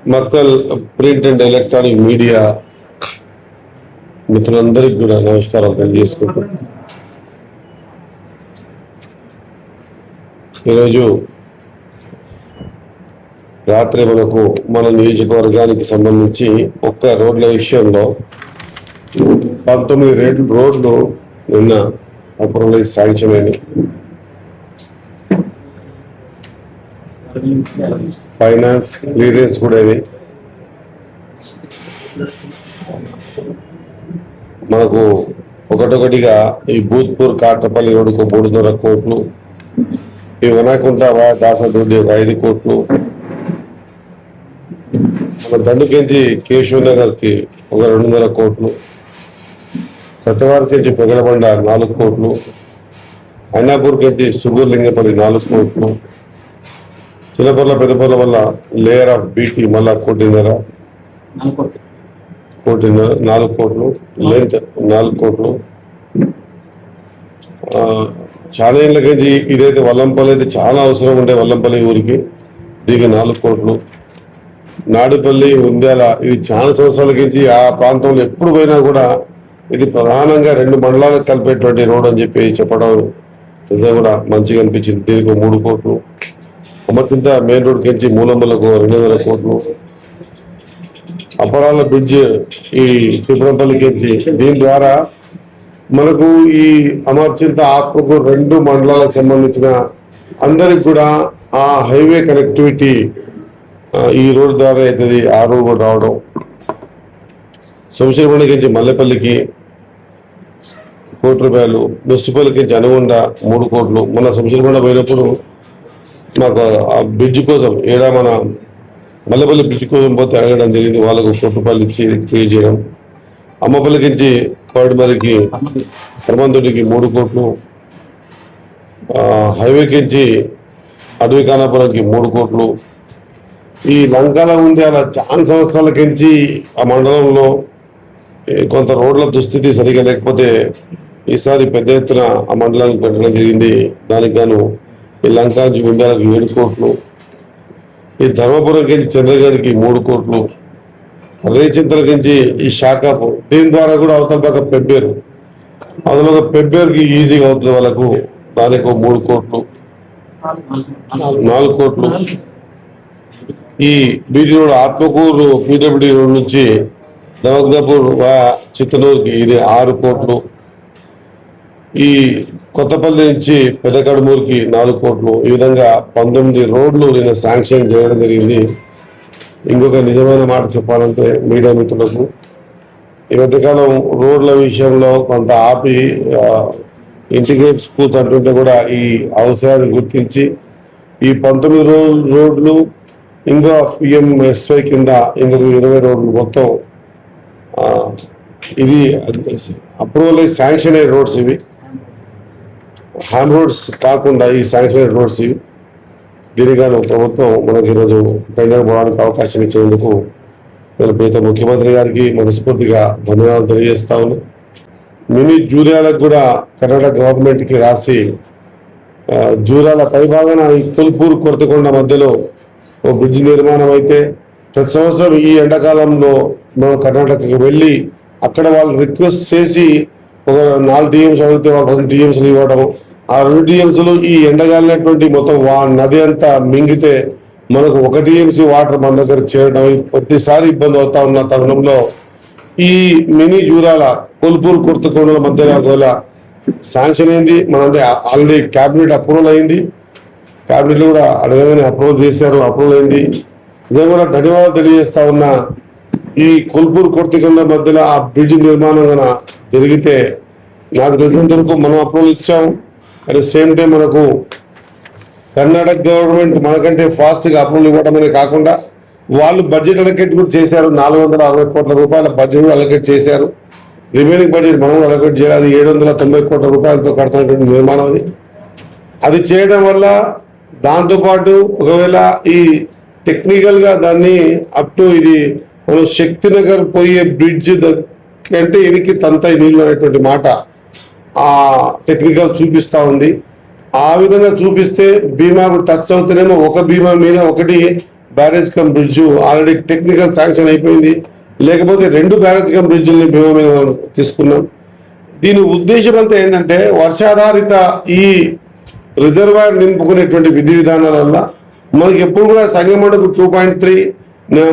Makkal print and electronic media మిత్రులందరికీ కూడా నమస్కారాలు తెలియజేసుకుంటూ ఈరోజు రాత్రి మనకు మన నియోజకవర్గానికి సంబంధించి ఒక్క రోడ్ల విషయంలో 19 రోడ్లు నిన్న అప్రూవల్ శాంక్షన్ అయినాయి. ఫైనాన్స్ క్లియరెన్స్ కూడా అయినాయి. మనకు ఒకటొకటిగా ఈ భూత్పూర్ కాట్రపల్లి రోడ్డుకు 3.5 కోట్లు, ఈ వనకుంట దాసరెడ్డి 5 కోట్లు, మన దండుకెంచి కేశవ్ నగర్కి ఒక 200 కోట్లు, సత్యవారికెంచి పెగలబండ 4 కోట్లు, అయినాపూర్కెంచి సుగూర్లింగపల్లి 4 కోట్లు, చిన్నపర్ల పెద్దపర్ల వల్ల లేయర్ ఆఫ్ బీటీ మళ్ళా 1.5 కోట్లు, 4 కోట్లు లెంత్ 4 కోట్లు. చాలా ఏళ్ళకి ఇదైతే వల్లంపల్లి అయితే చాలా అవసరం ఉండే వల్లంపల్లి ఊరికి, దీనికి 4 కోట్లు. నాడుపల్లి ఉంద్యాల ఇది చాలా సంవత్సరాలకి ఆ ప్రాంతంలో ఎప్పుడు పోయినా కూడా ఇది ప్రధానంగా 2 మండలాలకు కలిపేటువంటి రోడ్ అని చెప్పి చెప్పడం నిజంగా కూడా మంచిగా అనిపించింది. దీనికి 3 కోట్లు. అమర్చింత మెయిన్ రోడ్ కించి మూలమ్మలకు 200 కోట్లు. అపరాల బ్రిడ్జ్ ఈ తిరుపతిపల్లి కించి, దీని ద్వారా మనకు ఈ అమర్చింత ఆత్మకు 2 మండలాలకు సంబంధించిన అందరికి కూడా ఆ హైవే కనెక్టివిటీ ఈ రోడ్ ద్వారా అవుతుంది. ఆ రోడ్ కూడా రావడం, సోమశేరపల్లి కించి మల్లెపల్లికి 1 కోటి రూపాయలు, ముస్టిపల్లి కించి అనుగుండ 3 కోట్లు. మన సోమశేరపల్లి పోయినప్పుడు మాకు ఆ బ్రిడ్జ్ కోసం మన మల్లెపల్లి బ్రిడ్జ్ కోసం పోతే అడగడం జరిగింది. వాళ్ళకు 1 కోటి రూపాయలు ఇచ్చి క్లియర్ చేయడం. అమ్మపల్లి కించి పడిమరికి హనుమంతుడికి 3 కోట్లు, హైవే కించి అడవి కానాపురంకి 3 కోట్లు. ఈ లంకలో ఉంది అలా చాలా సంవత్సరాల కించి ఆ మండలంలో కొంత రోడ్ల దుస్థితి సరిగా లేకపోతే ఈసారి పెద్ద ఎత్తున ఆ మండలానికి పెట్టడం జరిగింది. దానికి గాను ఈ లంకా నుంచి ఉండాలకు 7 కోట్లు. ఈ ధర్మపురం కించి చంద్రగఢ్కి 3 కోట్లు. రేచింతల కించి ఈ షాకాపూర్, దీని ద్వారా కూడా అవతల పక్క పెబ్బేరు, అవతల పెబ్బేరుకి ఈజీగా అవుతుంది వాళ్ళకు, దానికి 3 కోట్లు, 4 కోట్లు. ఈ BT road Atmakur PWD road నుంచి నవగ్నపూర్ చిత్తనూరుకి ఇది 6 కోట్లు. ఈ కొత్తపల్లి నుంచి పెద్దకడుమూరుకి 4 కోట్లు. ఈ విధంగా 19 రోడ్లు నిన్న శాంక్షన్ చేయడం జరిగింది. ఇంకొక నిజమైన మాట చెప్పాలంటే మీడియా మిత్రులకు, ఈ మధ్యకాలం రోడ్ల విషయంలో కొంత ఆపి ఇంటిగ్రేట్ స్కూల్స్ అంటుంటే కూడా ఈ అవసరాన్ని గుర్తించి ఈ 19 రోడ్లు ఇంకా పిఎంఎస్వై కింద ఇంకొక 20 రోడ్లు మొత్తం ఇది అప్రూవల్ అయ్యి శాంక్షన్ అయ్యే రోడ్స్ ఇవి, హ్యాండ్ రోడ్స్ కాకుండా ఈ శాంక్షన్ అయ్యే రోడ్స్ ఇవి. దీనిగాను ప్రభుత్వం మనకి ఈరోజు టెండర్ పోవడానికి అవకాశం ఇచ్చేందుకు నేను ప్రీత ముఖ్యమంత్రి గారికి మనస్ఫూర్తిగా ధన్యవాదాలు తెలియజేస్తా ఉన్నాను. మినీ జూరియాలకు కూడా కర్ణాటక గవర్నమెంట్కి రాసి జూరాల పైభాగాన ఈ కొల్పూర్ కొరతకొండ మధ్యలో ఓ బ్రిడ్జ్ నిర్మాణం అయితే ప్రతి సంవత్సరం ఈ ఎండాకాలంలో మనం కర్ణాటకకి వెళ్ళి అక్కడ వాళ్ళు రిక్వెస్ట్ చేసి ఒక 4 టీఎంస్ అడిగితే వాళ్ళు 2 టీఎంస్లు ఇవ్వడం, ఆ 2 టీఎంస్లు ఈ ఎండగాలినటువంటి మొత్తం నది అంతా మింగితే మనకు 1 టీఎంసీ వాటర్ మన దగ్గర చేరడం ప్రతిసారి ఇబ్బంది అవుతా ఉన్న తరుణంలో ఈ మినీ జూరాల కొల్పూర్ కొరతకొండల మధ్యలో ఒకవేళ శాంక్షన్ అయింది. మనంటే ఆల్రెడీ క్యాబినెట్ అప్రూవల్ అయింది, క్యాబినెట్ కూడా అడగగానే అప్రూవల్ చేశారు, అప్రూవల్ అయింది. నిజంగా కూడా ధన్యవాదాలు తెలియజేస్తా ఉన్నా. ఈ కొల్పూర్ కొరతకొండ మధ్యలో ఆ బ్రిడ్జ్ నిర్మాణం కన్నా జరిగితే నాకు తెలిసినంత వరకు మనం అప్రూవల్ ఇచ్చాం. అట్ ద సేమ్ టైం మనకు కర్ణాటక గవర్నమెంట్ మనకంటే ఫాస్ట్గా అప్రూవల్ ఇవ్వడమే కాకుండా వాళ్ళు బడ్జెట్ అలొకేట్ కూడా చేశారు. 460 కోట్ల రూపాయల బడ్జెట్ అలొకేట్ చేశారు. రిమైనింగ్ బడ్జెట్ మనం అలొకేట్ చేయాలి. 790 కోట్ల రూపాయలతో కడుతున్నటువంటి నిర్మాణం అది చేయడం వల్ల దాంతోపాటు ఒకవేళ ఈ టెక్నికల్గా దాన్ని అప్ టు ఇది మనం శక్తినగర్ పోయే బ్రిడ్జ్ కంటే ఎనికి తంతాయి నీళ్ళు అనేటువంటి మాట ఆ టెక్నికల్ చూపిస్తూ ఉంది. ఆ విధంగా చూపిస్తే బీమాకు టచ్ అవుతేనేమో ఒక బీమా మీద ఒకటి barrage come bridge already technical sanction అయిపోయింది. లేకపోతే 2 బ్యారేజ్ కమ్ బ్రిడ్జ్ని భీమా మీద మనం తీసుకున్నాం. దీని ఉద్దేశం అంతా ఏంటంటే వర్షాధారిత ఈ రిజర్వాయర్ నింపుకునేటువంటి విధి విధానాల వల్ల మనకి ఎప్పుడు కూడా సంగమండకు 2.3,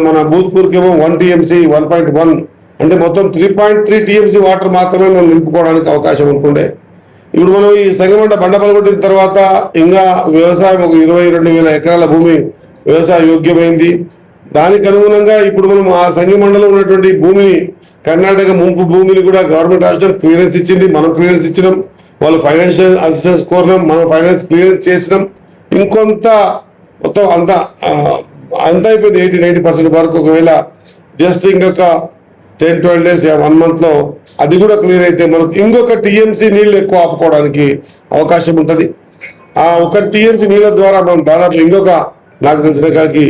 మన భూత్పూర్కి ఏమో 1 TMC 1.1 అంటే మొత్తం 3.3 TMC వాటర్ మాత్రమే మనం నింపుకోవడానికి అవకాశం ఉంటుండే. ఇప్పుడు మనం ఈ సంగమండ బండపల్లి కొట్టిన తర్వాత ఇంకా వ్యవసాయం ఒక 22,000 ఎకరాల భూమి వ్యవసాయ యోగ్యమైంది. దానికి అనుగుణంగా ఇప్పుడు మనం ఆ సంగమండలో ఉన్నటువంటి భూమిని కర్ణాటక ముంపు భూమిని కూడా గవర్నమెంట్ రాష్ట్రం క్లియరెన్స్ ఇచ్చింది, మనం క్లియరెన్స్ ఇచ్చినాం. వాళ్ళు ఫైనాన్షియల్ అసిస్టెన్స్ కోరినాం, మనం ఫైనాన్స్ క్లియరెన్స్ చేసినాం. ఇంకొంత మొత్తం అంతా అయిపోయింది 80-90% వరకు. ఒకవేళ జస్ట్ ఇంకొక 10-12 days 1 month లో అది కూడా క్లియర్ అయితే మనకు ఇంకొక TMC నీళ్లు ఎక్కువ ఆపుకోవడానికి అవకాశం ఉంటుంది. ఆ 1 TMC నీళ్ళ ద్వారా మనం దాదాపు ఇంకొక నాకు తెలిసిన కాడికి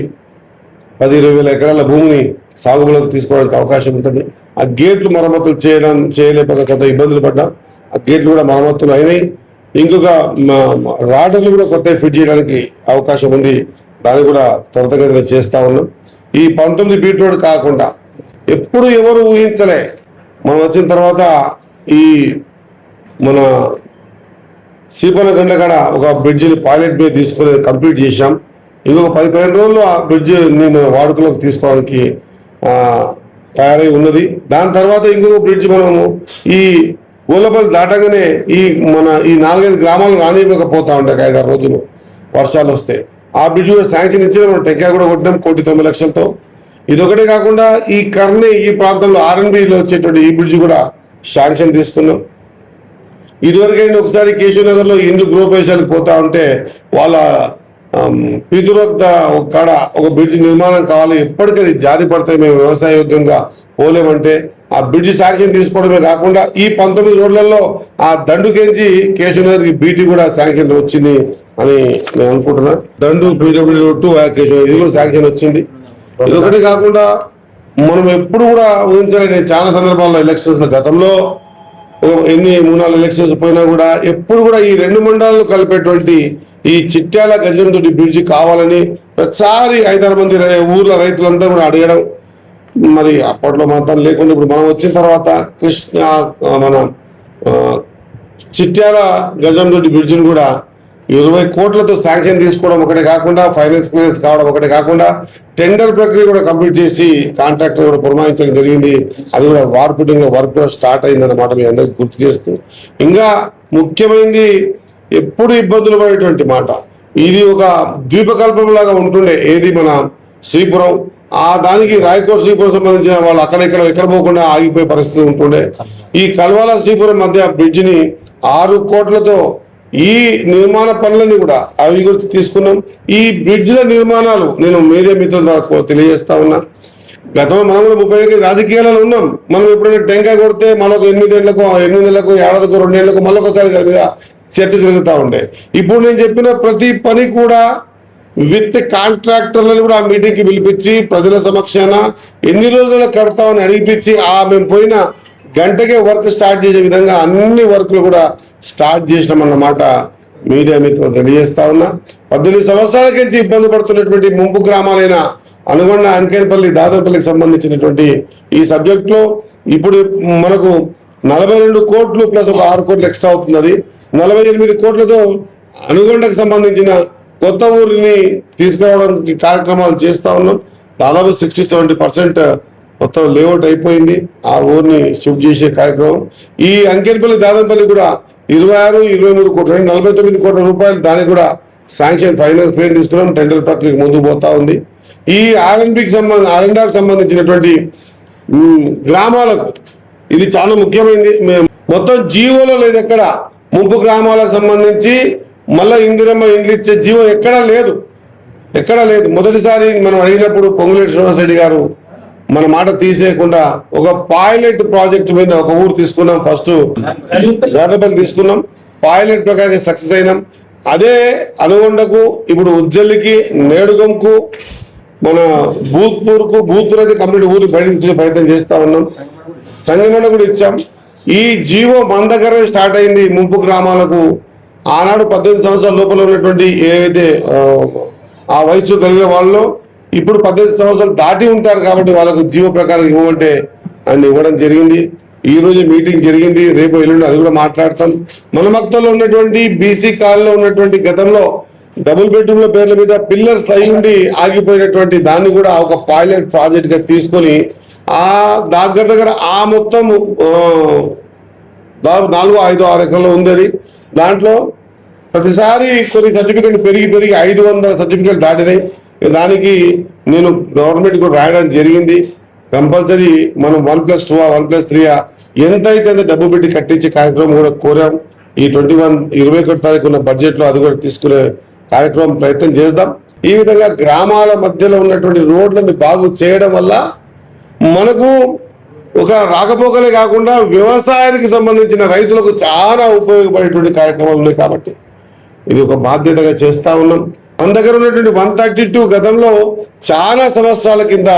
10-20 ఎకరాల భూమిని సాగుబడిలోకి తీసుకోవడానికి అవకాశం ఉంటుంది. ఆ గేట్లు మరమ్మతులు చేయలేక కొంత ఇబ్బందులు పడ్డాం. ఆ గేట్లు కూడా మరమ్మతులు అయినాయి. ఇంకొక రాడర్లు కూడా కొత్త ఫిట్ చేయడానికి అవకాశం ఉంది. దాన్ని కూడా త్వరితగతిన చేస్తా ఉన్నాం. ఈ 19 ఫీట్ రోడ్ కాకుండా ఎప్పుడు ఎవరు ఊహించలే, మనం వచ్చిన తర్వాత ఈ మన సీపనగండ కాడ ఒక బ్రిడ్జిని పైలట్ మీద తీసుకుని కంప్లీట్ చేశాం. ఇంకొక 10-15 రోజుల్లో ఆ బ్రిడ్జిని మన వాడుకలోకి తీసుకోవడానికి తయారై ఉన్నది. దాని తర్వాత ఇంకొక బ్రిడ్జ్ మనము ఈ గోలపల్లి దాటగానే ఈ 4-5 గ్రామాలు రానివ్వకపోతా ఉంటాయి 5-6 రోజులు వర్షాలు వస్తే. ఆ బ్రిడ్జ్ కూడా శాంక్షన్ ఇచ్చిన మనం టెంకాయ కూడా కొట్టినాం 1,90,00,000తో. ఇదొకటే కాకుండా ఈ కర్ణి ఈ ప్రాంతంలో RNBలో వచ్చేటువంటి ఈ బ్రిడ్జ్ కూడా శాంక్షన్ తీసుకున్నాం. ఇదివరకైనా ఒకసారి కేశవనగర్లో ఇండ్లు గృహప్రవేశాలకు పోతా ఉంటే వాళ్ళ పితురొద్ద కాడ ఒక బ్రిడ్జ్ నిర్మాణం కావాలి, ఎప్పటికది జారి పడతాయి, మేము వ్యవసాయ యోగ్యంగా పోలేమంటే ఆ బ్రిడ్జ్ శాంక్షన్ తీసుకోవడమే కాకుండా ఈ 19 రోడ్లలో ఆ దండుకెంచి కేశవనగర్కి BT కూడా శాంక్షన్ వచ్చింది అని నేను అనుకుంటున్నా. దండు PWD టు కేశవ ఇది కూడా శాంక్షన్ వచ్చింది. ఇదొకటి కాకుండా మనం ఎప్పుడు కూడా ఊహించలేదు. నేను చాలా సందర్భాల్లో ఎలక్షన్స్ గతంలో ఎన్ని 3-4 ఎలక్షన్స్ పోయినా కూడా ఎప్పుడు కూడా ఈ 2 మండలాలు కలిపేటువంటి ఈ చిట్యాల గజంతోటి బ్రిడ్జి కావాలని ప్రతిసారి 5-6 మంది ఊర్ల రైతులంతా కూడా అడగడం. మరి అప్పట్లో మాత్రం లేకుండా ఇప్పుడు మనం వచ్చిన తర్వాత మన చిట్యాల గజంతోటి బ్రిడ్జిని కూడా 20 కోట్లతో శాంక్షన్ తీసుకోవడం ఒకటే కాకుండా ఫైనాన్స్ క్లియరెన్స్ కావడం ఒకటే కాకుండా టెండర్ ప్రక్రియ కూడా కంప్లీట్ చేసి కాంట్రాక్టర్ కూడా పురమాయించడం జరిగింది. అది కూడా వార్పుటింగ్ లో వర్క్ కూడా స్టార్ట్ అయిందన్నమాట మీ అందరికి గుర్తు చేస్తూ. ఇంకా ముఖ్యమైనది ఎప్పుడు ఇబ్బందులు పడేటువంటి మాట, ఇది ఒక ద్వీపకల్పం లాగా ఉంటుండే ఏది మన శ్రీపురం. ఆ దానికి రాయకోట శ్రీపురం సంబంధించిన వాళ్ళు ఎక్కడ పోకుండా ఆగిపోయే పరిస్థితి ఉంటుండే. ఈ కల్వాల శ్రీపురం మధ్య బ్రిడ్జిని 6 కోట్లతో ఈ నిర్మాణ పనులని కూడా అవి కూడా తీసుకున్నాం. ఈ బ్రిడ్జ్ల నిర్మాణాలు నేను మీడియా మిత్రుల ద్వారా తెలియజేస్తా ఉన్నా. గతంలో మనం కూడా 30 ఏళ్ళకి రాజకీయాలలో ఉన్నాం. మనం ఎప్పుడైనా టెంకాయ కొడితే మనకు 8 నెలలకు 8 2 ఏళ్లకు మళ్ళొకసారి దాని మీద చర్చ జరుగుతూ ఉండే. ఇప్పుడు నేను చెప్పిన ప్రతి పని కూడా విత్ కాంట్రాక్టర్లను కూడా ఆ మీటింగ్కి పిలిపించి ప్రజల సమక్షాన ఎన్ని రోజులు కడతామని అడిగిపించి మేము పోయిన గంటకే వర్క్ స్టార్ట్ చేసే విధంగా అన్ని వర్క్లు కూడా స్టార్ట్ చేసినామన్నమాట మీడియా మీకు తెలియజేస్తా ఉన్నా. 18 సంవత్సరాల నుంచి ఇబ్బంది పడుతున్నటువంటి ముంపు గ్రామాలైన అనుగొండ, అంకేనపల్లి, దాదరపల్లికి సంబంధించినటువంటి ఈ సబ్జెక్ట్లో ఇప్పుడు మనకు 42 కోట్లు ప్లస్ ఒక 6 కోట్లు ఎక్స్ట్రా అవుతుంది. 48 కోట్లతో అనుగొండకు సంబంధించిన కొత్త ఊరిని తీసుకురావడానికి కార్యక్రమాలు చేస్తూ ఉన్నాం. దాదాపు 60-70% మొత్తం లేఅవుట్ అయిపోయింది. ఆ ఊరిని షిఫ్ట్ చేసే కార్యక్రమం. ఈ అంకేనపల్లి, దాదరపల్లి కూడా 26-23 కోట్లు 49 కోట్ల రూపాయలు దానికి కూడా శాంక్షన్ ఫైనాన్స్ క్లియర్ తీసుకున్నాం. టెండర్ ప్రక్రియకు ముందుకు పోతా ఉంది. ఈ R&Bకి సంబంధించినటువంటి గ్రామాలకు ఇది చాలా ముఖ్యమైనది. మొత్తం జీవోలో లేదు ఎక్కడ ముంపు గ్రామాలకు సంబంధించి మళ్ళీ ఇందిరమ్మ ఇండ్లు ఇచ్చే జీవో ఎక్కడా లేదు. మొదటిసారి మనం అడిగినప్పుడు పొంగులేటి శ్రీనివాసరెడ్డి గారు మన మాట తీసేయకుండా ఒక పైలట్ ప్రాజెక్ట్ మీద ఒక ఊరు తీసుకున్నాం. ఫస్ట్ గర్రపల్లి తీసుకున్నాం. పైలట్ ప్రకారం సక్సెస్ అయినాం. అదే అనుగొండకు, ఇప్పుడు ఉజ్జల్లికి, నేడుగంకు, మన భూత్పూర్ అయితే కంప్లీట్ ఊరు బయట ప్రయత్నం చేస్తా ఉన్నాం. సంగమండ కూడా ఇచ్చాం. ఈ జీవో మన దగ్గరే స్టార్ట్ అయింది. ముంపు గ్రామాలకు ఆనాడు 18 సంవత్సరాల లోపల ఉన్నటువంటి ఏవైతే ఆ వయసు కలిగిన వాళ్ళు ఇప్పుడు 18 సంవత్సరాలు దాటి ఉంటారు కాబట్టి వాళ్ళకు జీవో ప్రకారం ఇవ్వమంటే ఆయన ఇవ్వడం జరిగింది. ఈ రోజు మీటింగ్ జరిగింది, రేపు ఎల్లుండి అది కూడా మాట్లాడతాం. మన మక్తలో ఉన్నటువంటి బీసీ కాలంలో ఉన్నటువంటి గతంలో డబుల్ బెడ్రూమ్ల పేర్ల మీద పిల్లర్స్ అయి ఉండి ఆగిపోయినటువంటి దాన్ని కూడా ఒక పైలట్ ప్రాజెక్ట్ గా తీసుకొని ఆ దగ్గర ఆ మొత్తం దాదాపు 4-5-6 ఎకరాలు ఉంది. దాంట్లో ప్రతిసారి కొన్ని సర్టిఫికెట్లు పెరిగి 500 సర్టిఫికెట్లు దాటినాయి. దానికి నేను గవర్నమెంట్ కూడా రాయడం జరిగింది. కంపల్సరీ మనం 1+2 1+3 ఎంత అయితే అంత డబ్బు పెట్టి కట్టించే కార్యక్రమం కూడా కోరాం. ఈ 21 తారీఖు ఉన్న బడ్జెట్ లో అది కూడా తీసుకునే కార్యక్రమం ప్రయత్నం చేద్దాం. ఈ విధంగా గ్రామాల మధ్యలో ఉన్నటువంటి రోడ్లను బాగు చేయడం వల్ల మనకు ఒక రాకపోకలే కాకుండా వ్యవసాయానికి సంబంధించిన రైతులకు చాలా ఉపయోగపడేటువంటి కార్యక్రమాలు ఉన్నాయి. కాబట్టి ఇది ఒక బాధ్యతగా చేస్తా ఉన్నాం. మన దగ్గర ఉన్నటువంటి 132 గతంలో చాలా సంవత్సరాల కింద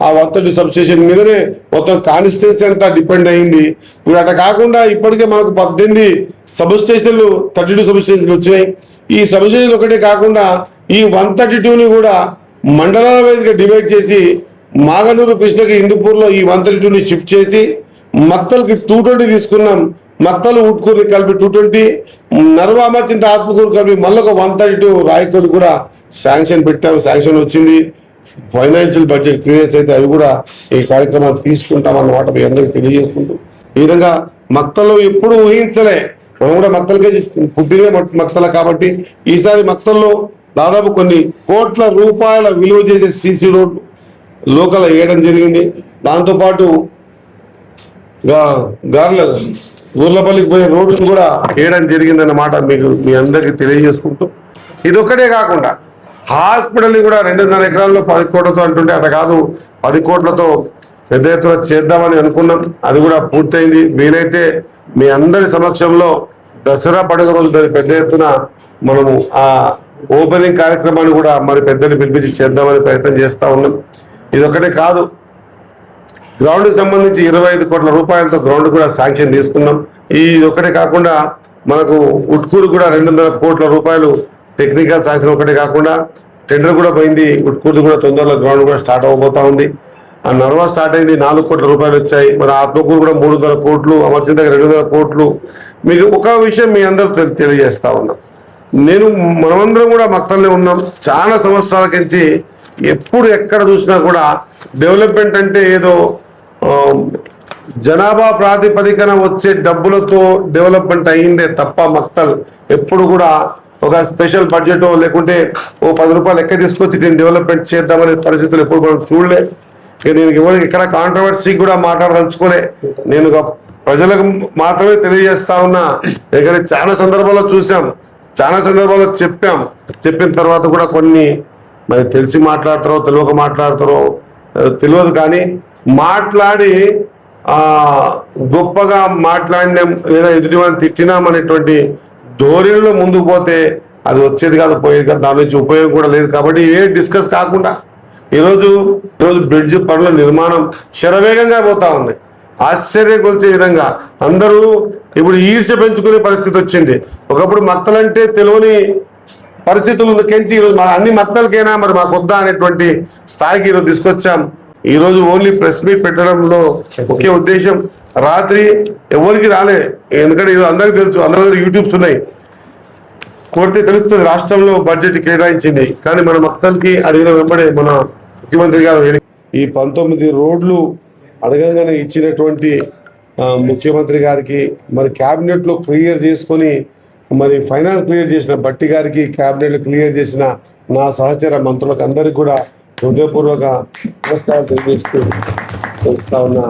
ఆ 132 సబ్స్టేషన్ మీదనే మొత్తం కాన్స్టిట్యూన్సీ అంతా డిపెండ్ అయింది. ఇప్పుడు అట్లా కాకుండా ఇప్పటికే మనకు 18 సబ్స్టేషన్లు 32 సబ్స్టేషన్లు వచ్చినాయి. ఈ సబ్స్టేషన్ ఒకటే కాకుండా ఈ 132ని కూడా మండలాల వైజ్గా డివైడ్ చేసి మాగనూరు, కృష్ణకి, హిందూపూర్లో ఈ 132ని షిఫ్ట్ చేసి మక్తల్కి 220 తీసుకున్నాం. మక్తలు ఉట్కూరు కలిపి 220, నర్వామ చింత ఆత్మకూరు కలిపి మళ్ళీ ఒక 132 రాయకోటి కూడా శాంక్షన్ పెట్టాము. శాంక్షన్ వచ్చింది. ఫైనాన్షియల్ బడ్జెట్ క్లియర్స్ అయితే అవి కూడా ఈ కార్యక్రమాలు తీసుకుంటామన్నమాట మీ అందరికీ తెలియజేసుకుంటూ, ఈ విధంగా మక్తలు ఎప్పుడు ఊహించలే. మనం కూడా మక్తలకే పుట్టినే మక్తల కాబట్టి ఈసారి మక్తల్లో దాదాపు కొన్ని కోట్ల రూపాయల విలువ చేసే సీసీ రోడ్లు లోకల్ వేయడం జరిగింది. దాంతోపాటు ఊర్లపల్లికి పోయే రోడ్లు కూడా వేయడం జరిగిందన్నమాట మీకు మీ అందరికీ తెలియజేసుకుంటూ, ఇది ఒక్కటే కాకుండా హాస్పిటల్ని కూడా 2.5 ఎకరాల్లో 10 కోట్లతో అంటుంటే అట్లా కాదు, 10 కోట్లతో పెద్ద ఎత్తున చేద్దామని అనుకున్నాం. అది కూడా పూర్తయింది. వీలైతే మీ అందరి సమక్షంలో దసరా పండుగ రోజు దాన్ని పెద్ద ఎత్తున మనము ఆ ఓపెనింగ్ కార్యక్రమాన్ని కూడా మరి పెద్దలు పిలిపించి చేద్దామని ప్రయత్నం చేస్తూ ఉన్నాం. ఇది ఒకటే కాదు, గ్రౌండ్కి సంబంధించి 25 కోట్ల రూపాయలతో గ్రౌండ్ కూడా శాంక్షన్ తీసుకున్నాం. ఇది ఒకటే కాకుండా మనకు ఉట్కూరు కూడా 200 కోట్ల రూపాయలు టెక్నికల్ శాంక్షన్ ఒకటే కాకుండా టెండర్ కూడా పోయింది. ఉట్కూరు కూడా తొందరలో గ్రౌండ్ కూడా స్టార్ట్ అవ్వబోతా ఉంది. ఆ నర్వా స్టార్ట్ అయింది, 4 కోట్ల రూపాయలు వచ్చాయి. మరి ఆత్మకూరు కూడా 300 కోట్లు, అమర్చింతకి 200 కోట్లు. మీకు ఒక విషయం మీ అందరూ తెలియజేస్తా ఉన్నాం, మనమందరం కూడా మక్తల్నే ఉన్నాం. చాలా సంవత్సరాల నుంచి ఎప్పుడు ఎక్కడ చూసినా కూడా డెవలప్మెంట్ అంటే ఏదో జనాభా ప్రాతిపదికన వచ్చే డబ్బులతో డెవలప్మెంట్ అయ్యిందే తప్ప మక్తల్ ఎప్పుడు కూడా ఒక స్పెషల్ బడ్జెట్ లేకుంటే ఓ 10 రూపాయలు ఎక్క తీసుకొచ్చి దీన్ని డెవలప్మెంట్ చేద్దామనే పరిస్థితులు ఎప్పుడు మనం చూడలే. నేను ఎవరికి ఇక్కడ కాంట్రవర్సీ కూడా మాట్లాడదలుచుకోలే. నేను ప్రజలకు మాత్రమే తెలియజేస్తా ఉన్నా. ఎందుకంటే చాలా సందర్భాల్లో చూసాం, చాలా సందర్భాల్లో చెప్పిన తర్వాత కూడా కొన్ని మరి తెలిసి మాట్లాడతారో తెలియక మాట్లాడతారో తెలియదు, కానీ మాట్లాడి గొప్పగా మాట్లాడినాం లేదా ఎదుటి వాళ్ళని తిట్టినామనేటువంటి ధోరణిలో ముందుకు పోతే అది వచ్చేది కాదు, పోయేది కాదు, దాని నుంచి ఉపయోగం కూడా లేదు. కాబట్టి ఏ డిస్కస్ కాకుండా ఈరోజు బ్రిడ్జ్ పనుల నిర్మాణం శరవేగంగా పోతా ఉంది. ఆశ్చర్యకొల్చే విధంగా అందరూ ఇప్పుడు ఈర్ష్య పెంచుకునే పరిస్థితి వచ్చింది. ఒకప్పుడు మక్తలంటే తెలియని పరిస్థితులు కెంచి ఈరోజు అన్ని మక్తలకైనా మరి మాకు వద్దా అనేటువంటి స్థాయికి ఈరోజు తీసుకొచ్చాం. ఈరోజు ఓన్లీ ప్రెస్ మీట్ పెట్టడంలో ఒకే ఉద్దేశం, రాత్రి ఎవరికి రాలే. ఎందుకంటే ఈరోజు అందరికీ తెలుసు, అందరి దగ్గర యూట్యూబ్స్ ఉన్నాయి, కొడితే తెలుస్తుంది రాష్ట్రంలో బడ్జెట్ కేటాయించింది. కానీ మన మక్తల్కి అడిగిన వెంబడే మన ముఖ్యమంత్రి గారు ఈ 19 రోడ్లు అడగంగానే ఇచ్చినటువంటి ముఖ్యమంత్రి గారికి, మరి క్యాబినెట్లో క్లియర్ చేసుకొని మరి ఫైనాన్స్ క్లియర్ చేసిన బట్టి గారికి, క్యాబినెట్లో క్లియర్ చేసిన నా సహచర మంత్రులకు అందరికీ కూడా హృదయపూర్వక నమస్కారం తెలియజేస్తూ ఉన్నా.